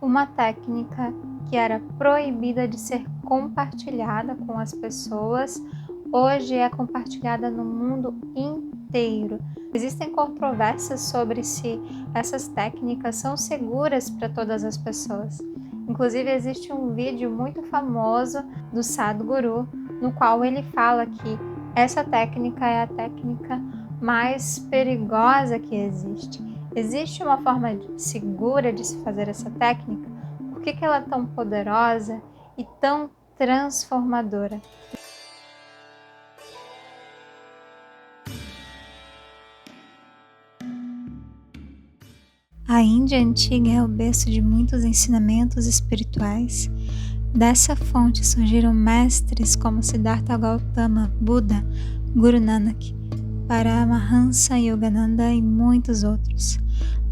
uma técnica que era proibida de ser compartilhada com as pessoas, hoje é compartilhada no mundo inteiro. Existem controvérsias sobre se essas técnicas são seguras para todas as pessoas. Inclusive, existe um vídeo muito famoso do Sadhguru, no qual ele fala que essa técnica é a técnica mais perigosa que existe. Existe uma forma segura de se fazer essa técnica? Por que ela é tão poderosa e tão transformadora? A Índia antiga é o berço de muitos ensinamentos espirituais. Dessa fonte surgiram mestres como Siddhartha Gautama, Buda, Guru Nanak, Paramahansa Yogananda e muitos outros.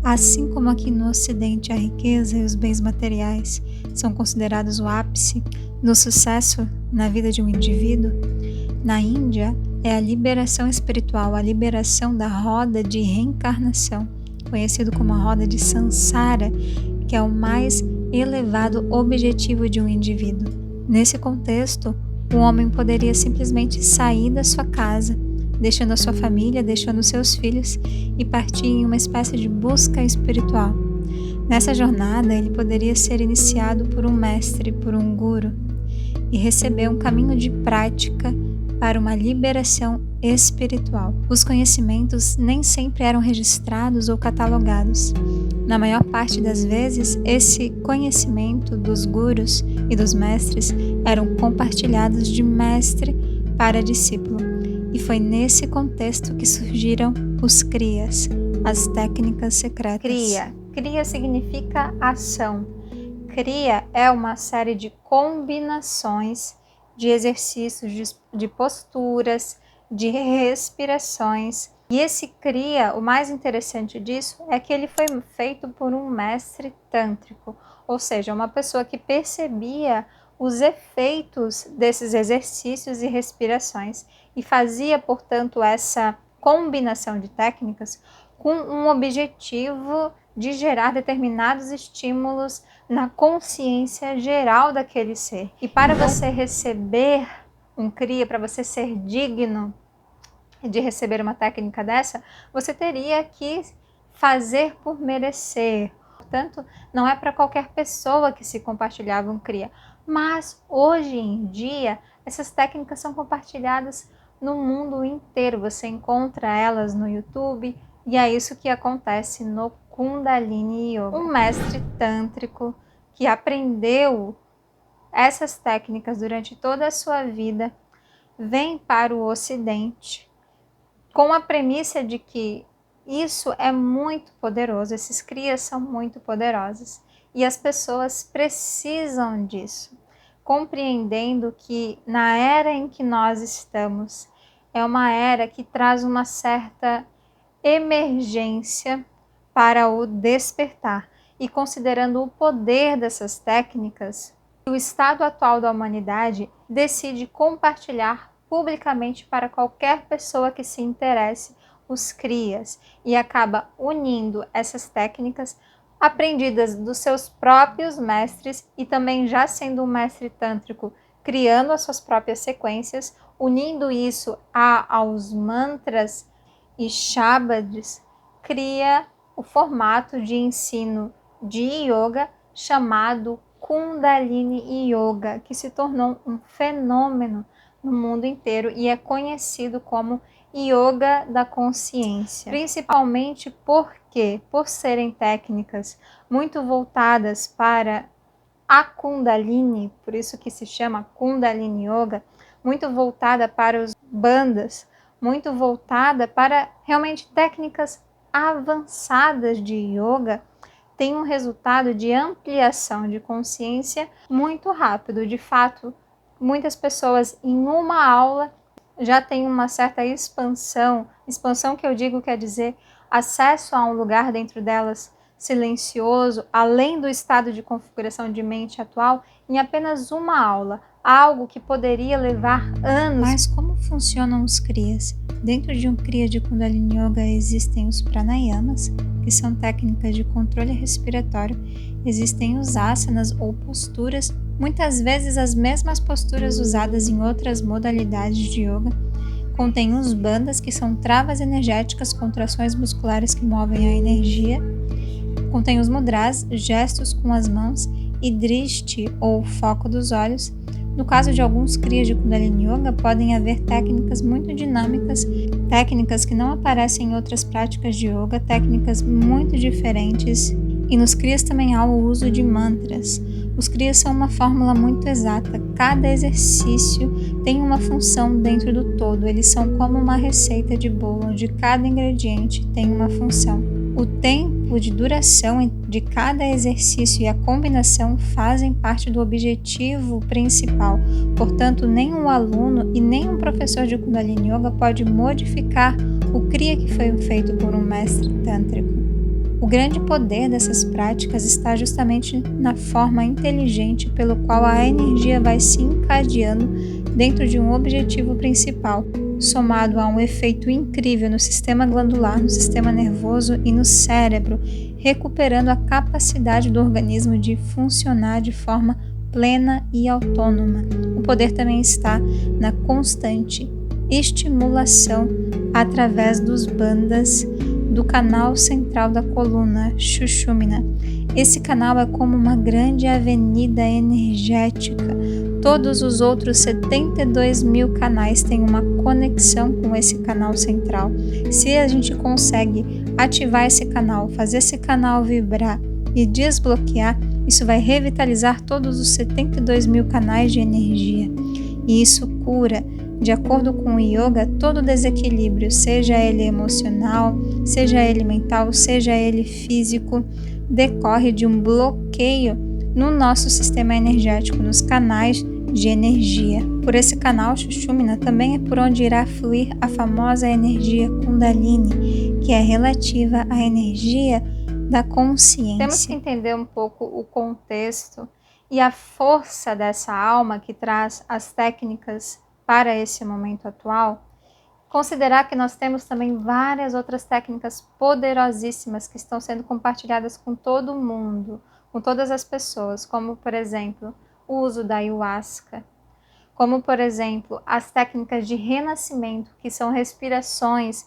Assim como aqui no Ocidente a riqueza e os bens materiais são considerados o ápice do sucesso na vida de um indivíduo, na Índia é a liberação espiritual, a liberação da roda de reencarnação, conhecido como a roda de Sansara, que é o mais elevado objetivo de um indivíduo. Nesse contexto, o homem poderia simplesmente sair da sua casa, deixando a sua família, deixando seus filhos e partir em uma espécie de busca espiritual. Nessa jornada, ele poderia ser iniciado por um mestre, por um guru, e receber um caminho de prática para uma liberação espiritual. Os conhecimentos nem sempre eram registrados ou catalogados. Na maior parte das vezes, esse conhecimento dos gurus e dos mestres eram compartilhados de mestre para discípulo. E foi nesse contexto que surgiram os Kriyas, as técnicas secretas. Kriya significa ação. Kriya é uma série de combinações de exercícios, de posturas, de respirações. E esse Kriya, o mais interessante disso é que ele foi feito por um mestre tântrico, ou seja, uma pessoa que percebia os efeitos desses exercícios e respirações e fazia, portanto, essa combinação de técnicas com um objetivo de gerar determinados estímulos na consciência geral daquele ser. E para você receber um Kriya, para você ser digno de receber uma técnica dessa, você teria que fazer por merecer. Portanto, não é para qualquer pessoa que se compartilhava um Kriya. Mas, hoje em dia, essas técnicas são compartilhadas no mundo inteiro. Você encontra elas no YouTube e é isso que acontece no Kundalini Yoga. Um mestre tântrico que aprendeu essas técnicas durante toda a sua vida vem para o Ocidente com a premissa de que isso é muito poderoso, esses Kriyas são muito poderosos e as pessoas precisam disso, compreendendo que na era em que nós estamos é uma era que traz uma certa emergência para o despertar e considerando o poder dessas técnicas, o estado atual da humanidade decide compartilhar publicamente para qualquer pessoa que se interesse os Kriyas e acaba unindo essas técnicas aprendidas dos seus próprios mestres e também já sendo um mestre tântrico, criando as suas próprias sequências, unindo isso aos mantras e shabads, cria o formato de ensino de yoga chamado Kundalini Yoga, que se tornou um fenômeno no mundo inteiro e é conhecido como Yoga da Consciência. Principalmente porque, por serem técnicas muito voltadas para a Kundalini, por isso que se chama Kundalini Yoga, muito voltada para os bandhas, muito voltada para realmente técnicas avançadas de yoga, tem um resultado de ampliação de consciência muito rápido. De fato, muitas pessoas em uma aula já têm uma certa expansão que eu digo quer dizer acesso a um lugar dentro delas silencioso, além do estado de configuração de mente atual, em apenas uma aula, algo que poderia levar anos. Mas como funcionam os Kriyas? Dentro de um Kriya de Kundalini Yoga existem os pranayamas, que são técnicas de controle respiratório existem os asanas ou posturas, muitas vezes as mesmas posturas usadas em outras modalidades de yoga. Contém os bandhas, que são travas energéticas, contrações musculares que movem a energia. Contém os mudras, gestos com as mãos, e drishti, ou foco dos olhos. No caso de alguns kriyas de Kundalini Yoga, podem haver técnicas muito dinâmicas, técnicas que não aparecem em outras práticas de yoga, técnicas muito diferentes. E nos kriyas também há o uso de mantras. Os kriyas são uma fórmula muito exata. Cada exercício tem uma função dentro do todo. Eles são como uma receita de bolo, onde cada ingrediente tem uma função. O tempo de duração de cada exercício e a combinação fazem parte do objetivo principal. Portanto, nem um aluno e nem um professor de Kundalini Yoga pode modificar o kriya que foi feito por um mestre tântrico. O grande poder dessas práticas está justamente na forma inteligente pelo qual a energia vai se encadeando dentro de um objetivo principal, somado a um efeito incrível no sistema glandular, no sistema nervoso e no cérebro, recuperando a capacidade do organismo de funcionar de forma plena e autônoma. O poder também está na constante estimulação através dos bandhas do canal central da coluna, Sushumna. Esse canal é como uma grande avenida energética. Todos os outros 72 mil canais têm uma conexão com esse canal central. Se a gente consegue ativar esse canal, fazer esse canal vibrar e desbloquear, isso vai revitalizar todos os 72 mil canais de energia. E isso cura, de acordo com o yoga, todo desequilíbrio, seja ele emocional, seja ele mental, seja ele físico, decorre de um bloqueio no nosso sistema energético, nos canais de energia. Por esse canal Sushumna também é por onde irá fluir a famosa energia Kundalini, que é relativa à energia da consciência. Temos que entender um pouco o contexto e a força dessa alma que traz as técnicas para esse momento atual. Considerar que nós temos também várias outras técnicas poderosíssimas que estão sendo compartilhadas com todo mundo, com todas as pessoas, como, por exemplo, o uso da ayahuasca, como, por exemplo, as técnicas de renascimento, que são respirações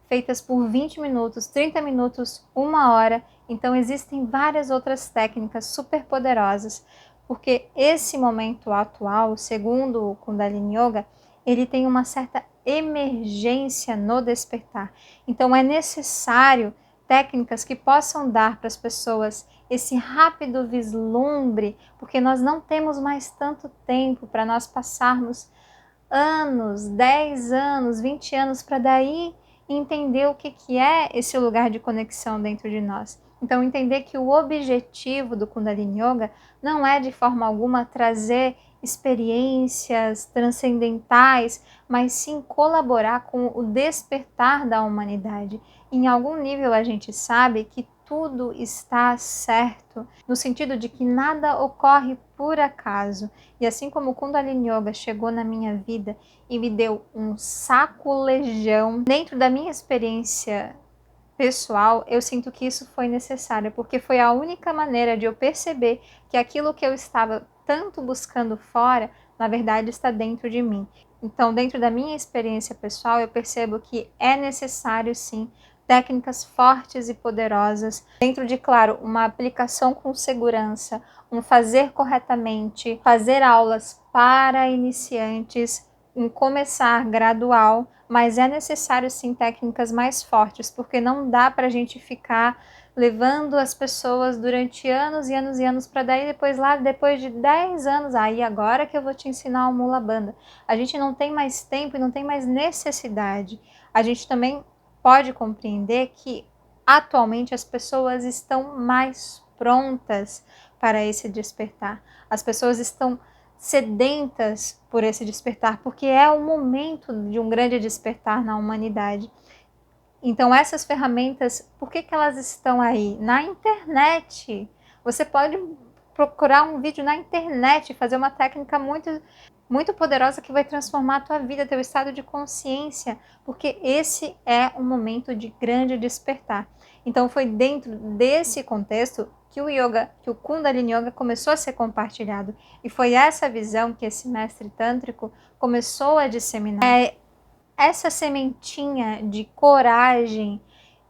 feitas por 20 minutos, 30 minutos, 1 hora. Então, existem várias outras técnicas super poderosas, porque esse momento atual, segundo o Kundalini Yoga, ele tem uma certa emergência no despertar. Então, é necessário técnicas que possam dar para as pessoas esse rápido vislumbre, porque nós não temos mais tanto tempo para nós passarmos anos, 10 anos, 20 anos, para daí entender o que é esse lugar de conexão dentro de nós. Então, entender que o objetivo do Kundalini Yoga não é de forma alguma trazer experiências transcendentais, mas sim colaborar com o despertar da humanidade. Em algum nível a gente sabe que tudo está certo, no sentido de que nada ocorre por acaso. E assim como o Kundalini Yoga chegou na minha vida e me deu um sacolejão dentro da minha experiência pessoal, eu sinto que isso foi necessário, porque foi a única maneira de eu perceber que aquilo que eu estava tanto buscando fora, na verdade está dentro de mim. Então, dentro da minha experiência pessoal, eu percebo que é necessário sim técnicas fortes e poderosas, dentro de, claro, uma aplicação com segurança, um fazer corretamente, fazer aulas para iniciantes, um começar gradual, mas é necessário sim técnicas mais fortes, porque não dá para a gente ficar levando as pessoas durante anos e anos e anos para daí depois lá, depois de 10 anos, aí agora que eu vou te ensinar o Mula Bandha. A gente não tem mais tempo e não tem mais necessidade. A gente também pode compreender que atualmente as pessoas estão mais prontas para esse despertar. As pessoas estão sedentas por esse despertar, porque é o momento de um grande despertar na humanidade. Então essas ferramentas, por que elas estão aí? Na internet. Você pode procurar um vídeo na internet, fazer uma técnica muito poderosa que vai transformar a tua vida, teu estado de consciência, porque esse é um momento de grande despertar. Então foi dentro desse contexto que o yoga, que o Kundalini Yoga começou a ser compartilhado. E foi essa visão que esse mestre tântrico começou a disseminar. É essa sementinha de coragem,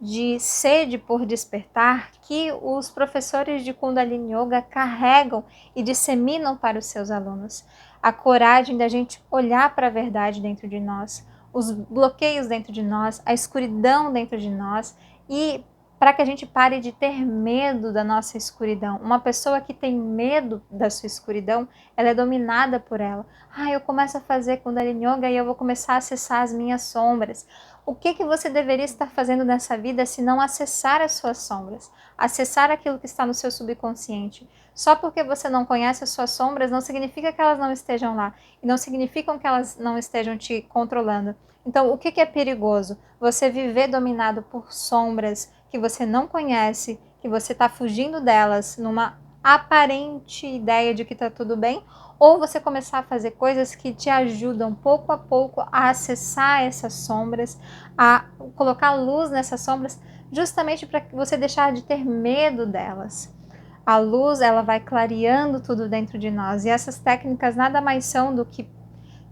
de sede por despertar que os professores de Kundalini Yoga carregam e disseminam para os seus alunos. A coragem da gente olhar para a verdade dentro de nós, os bloqueios dentro de nós, a escuridão dentro de nós e para que a gente pare de ter medo da nossa escuridão. Uma pessoa que tem medo da sua escuridão, ela é dominada por ela. Eu começo a fazer Kundalini Yoga e eu vou começar a acessar as minhas sombras. O que você deveria estar fazendo nessa vida se não acessar as suas sombras? Acessar aquilo que está no seu subconsciente. Só porque você não conhece as suas sombras não significa que elas não estejam lá. E não significam que elas não estejam te controlando. Então, o que é perigoso? Você viver dominado por sombras que você não conhece, que você está fugindo delas numa aparente ideia de que está tudo bem, ou você começar a fazer coisas que te ajudam pouco a pouco a acessar essas sombras, a colocar luz nessas sombras, justamente para você deixar de ter medo delas. A luz, ela vai clareando tudo dentro de nós, e essas técnicas nada mais são do que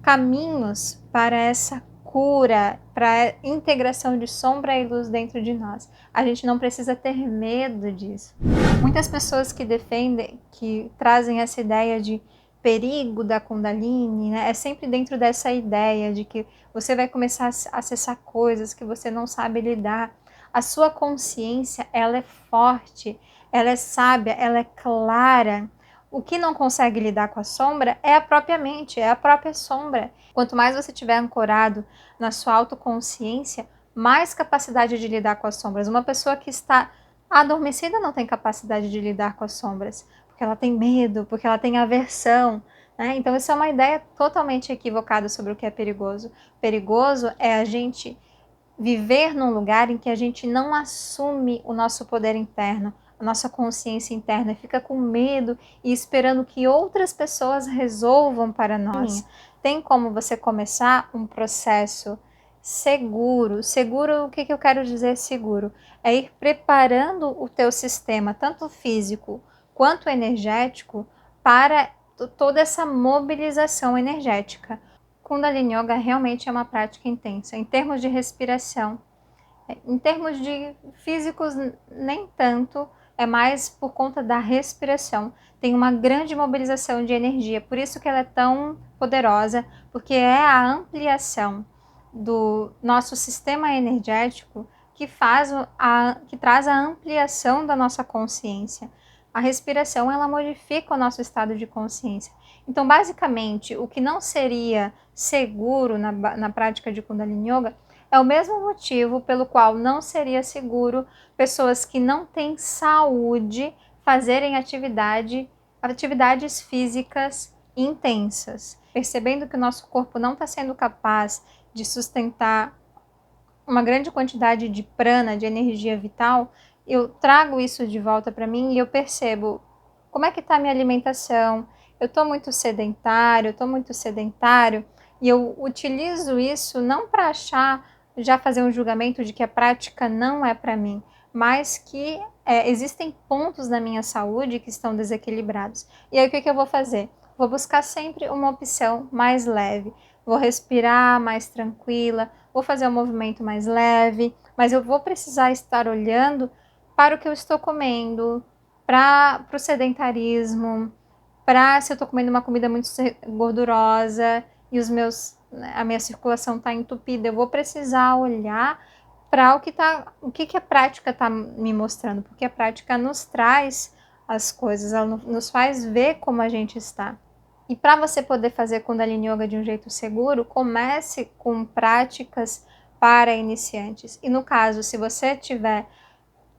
caminhos para essa cura, para a integração de sombra e luz dentro de nós. A gente não precisa ter medo disso. Muitas pessoas que defendem, que trazem essa ideia de perigo da Kundalini, né? É sempre dentro dessa ideia de que você vai começar a acessar coisas que você não sabe lidar. A sua consciência, ela é forte, ela é sábia, ela é clara. O que não consegue lidar com a sombra é a própria mente, é a própria sombra. Quanto mais você estiver ancorado na sua autoconsciência, mais capacidade de lidar com as sombras. Uma pessoa que está adormecida não tem capacidade de lidar com as sombras, porque ela tem medo, porque ela tem aversão, né? Então, isso é uma ideia totalmente equivocada sobre o que é perigoso. Perigoso é a gente viver num lugar em que a gente não assume o nosso poder interno, a nossa consciência interna, fica com medo e esperando que outras pessoas resolvam para nós. Tem como você começar um processo seguro. Seguro, o que eu quero dizer seguro? É ir preparando o teu sistema, tanto físico quanto energético, para toda essa mobilização energética. Kundalini Yoga realmente é uma prática intensa, em termos de respiração. Em termos de físicos, nem tanto, é mais por conta da respiração. Tem uma grande mobilização de energia, por isso que ela é tão poderosa, porque é a ampliação do nosso sistema energético que traz a ampliação da nossa consciência. A respiração, ela modifica o nosso estado de consciência. Então, basicamente, o que não seria seguro na prática de Kundalini Yoga é o mesmo motivo pelo qual não seria seguro pessoas que não têm saúde fazerem atividades físicas intensas. Percebendo que o nosso corpo não está sendo capaz de sustentar uma grande quantidade de prana, de energia vital, eu trago isso de volta para mim e eu percebo como é que está a minha alimentação. Eu estou muito sedentário, e eu utilizo isso não para já fazer um julgamento de que a prática não é para mim, mas que existem pontos na minha saúde que estão desequilibrados. E aí o que eu vou fazer? Vou buscar sempre uma opção mais leve, vou respirar mais tranquila, vou fazer um movimento mais leve, mas eu vou precisar estar olhando para o que eu estou comendo, para o sedentarismo, para se eu estou comendo uma comida muito gordurosa e a minha circulação está entupida, eu vou precisar olhar para o que a prática está me mostrando, porque a prática nos traz as coisas, ela nos faz ver como a gente está. E para você poder fazer Kundalini Yoga de um jeito seguro, comece com práticas para iniciantes. E no caso, se você tiver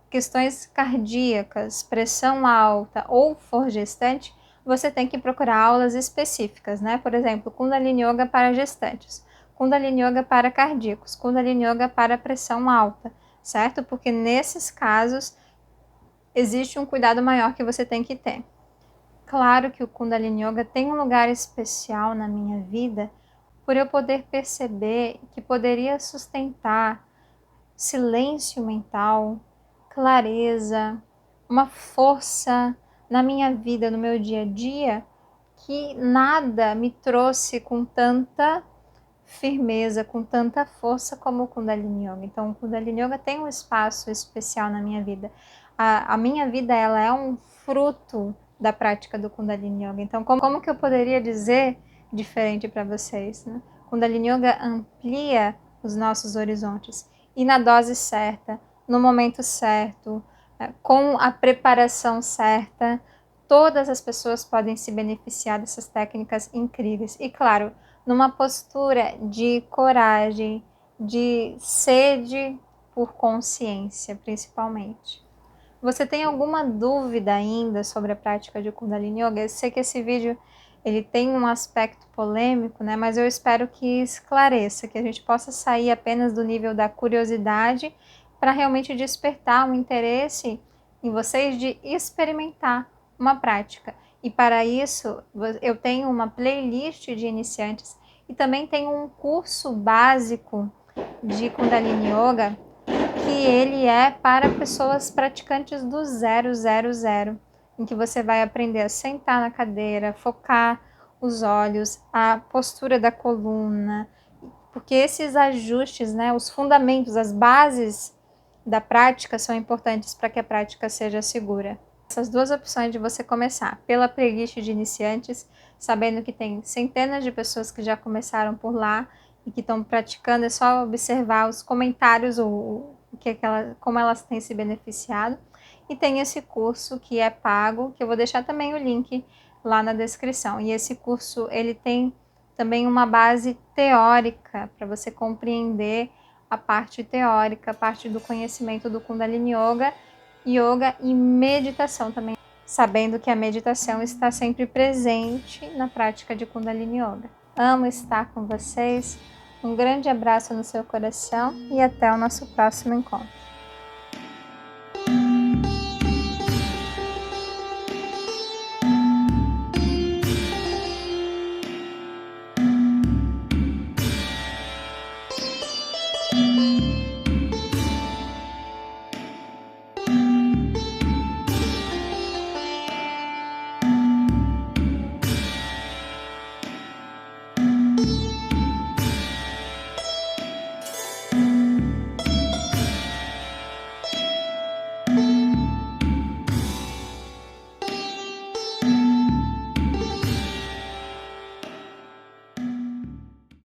questões cardíacas, pressão alta ou for gestante, você tem que procurar aulas específicas, né? Por exemplo, Kundalini Yoga para gestantes, Kundalini Yoga para cardíacos, Kundalini Yoga para pressão alta, certo? Porque nesses casos existe um cuidado maior que você tem que ter. Claro que o Kundalini Yoga tem um lugar especial na minha vida por eu poder perceber que poderia sustentar silêncio mental, clareza, uma força na minha vida, no meu dia a dia, que nada me trouxe com tanta firmeza, com tanta força como o Kundalini Yoga. Então, o Kundalini Yoga tem um espaço especial na minha vida. A minha vida, ela é um fruto da prática do Kundalini Yoga. Então, como que eu poderia dizer diferente para vocês, né? Kundalini Yoga amplia os nossos horizontes e na dose certa, no momento certo, com a preparação certa, todas as pessoas podem se beneficiar dessas técnicas incríveis. E claro, numa postura de coragem, de sede por consciência, principalmente. Você tem alguma dúvida ainda sobre a prática de Kundalini Yoga? Eu sei que esse vídeo ele tem um aspecto polêmico, né? Mas eu espero que esclareça, que a gente possa sair apenas do nível da curiosidade para realmente despertar um interesse em vocês de experimentar uma prática. E para isso, eu tenho uma playlist de iniciantes e também tenho um curso básico de Kundalini Yoga que ele é para pessoas praticantes do 000, em que você vai aprender a sentar na cadeira, focar os olhos, a postura da coluna, porque esses ajustes, né, os fundamentos, as bases da prática são importantes para que a prática seja segura. Essas duas opções de você começar pela playlist de iniciantes, sabendo que tem centenas de pessoas que já começaram por lá e que estão praticando, é só observar os comentários, como elas têm se beneficiado. E tem esse curso que é pago, que eu vou deixar também o link lá na descrição. E esse curso, ele tem também uma base teórica para você compreender a parte teórica, a parte do conhecimento do Kundalini Yoga e meditação também, sabendo que a meditação está sempre presente na prática de Kundalini Yoga. Amo estar com vocês, um grande abraço no seu coração e até o nosso próximo encontro.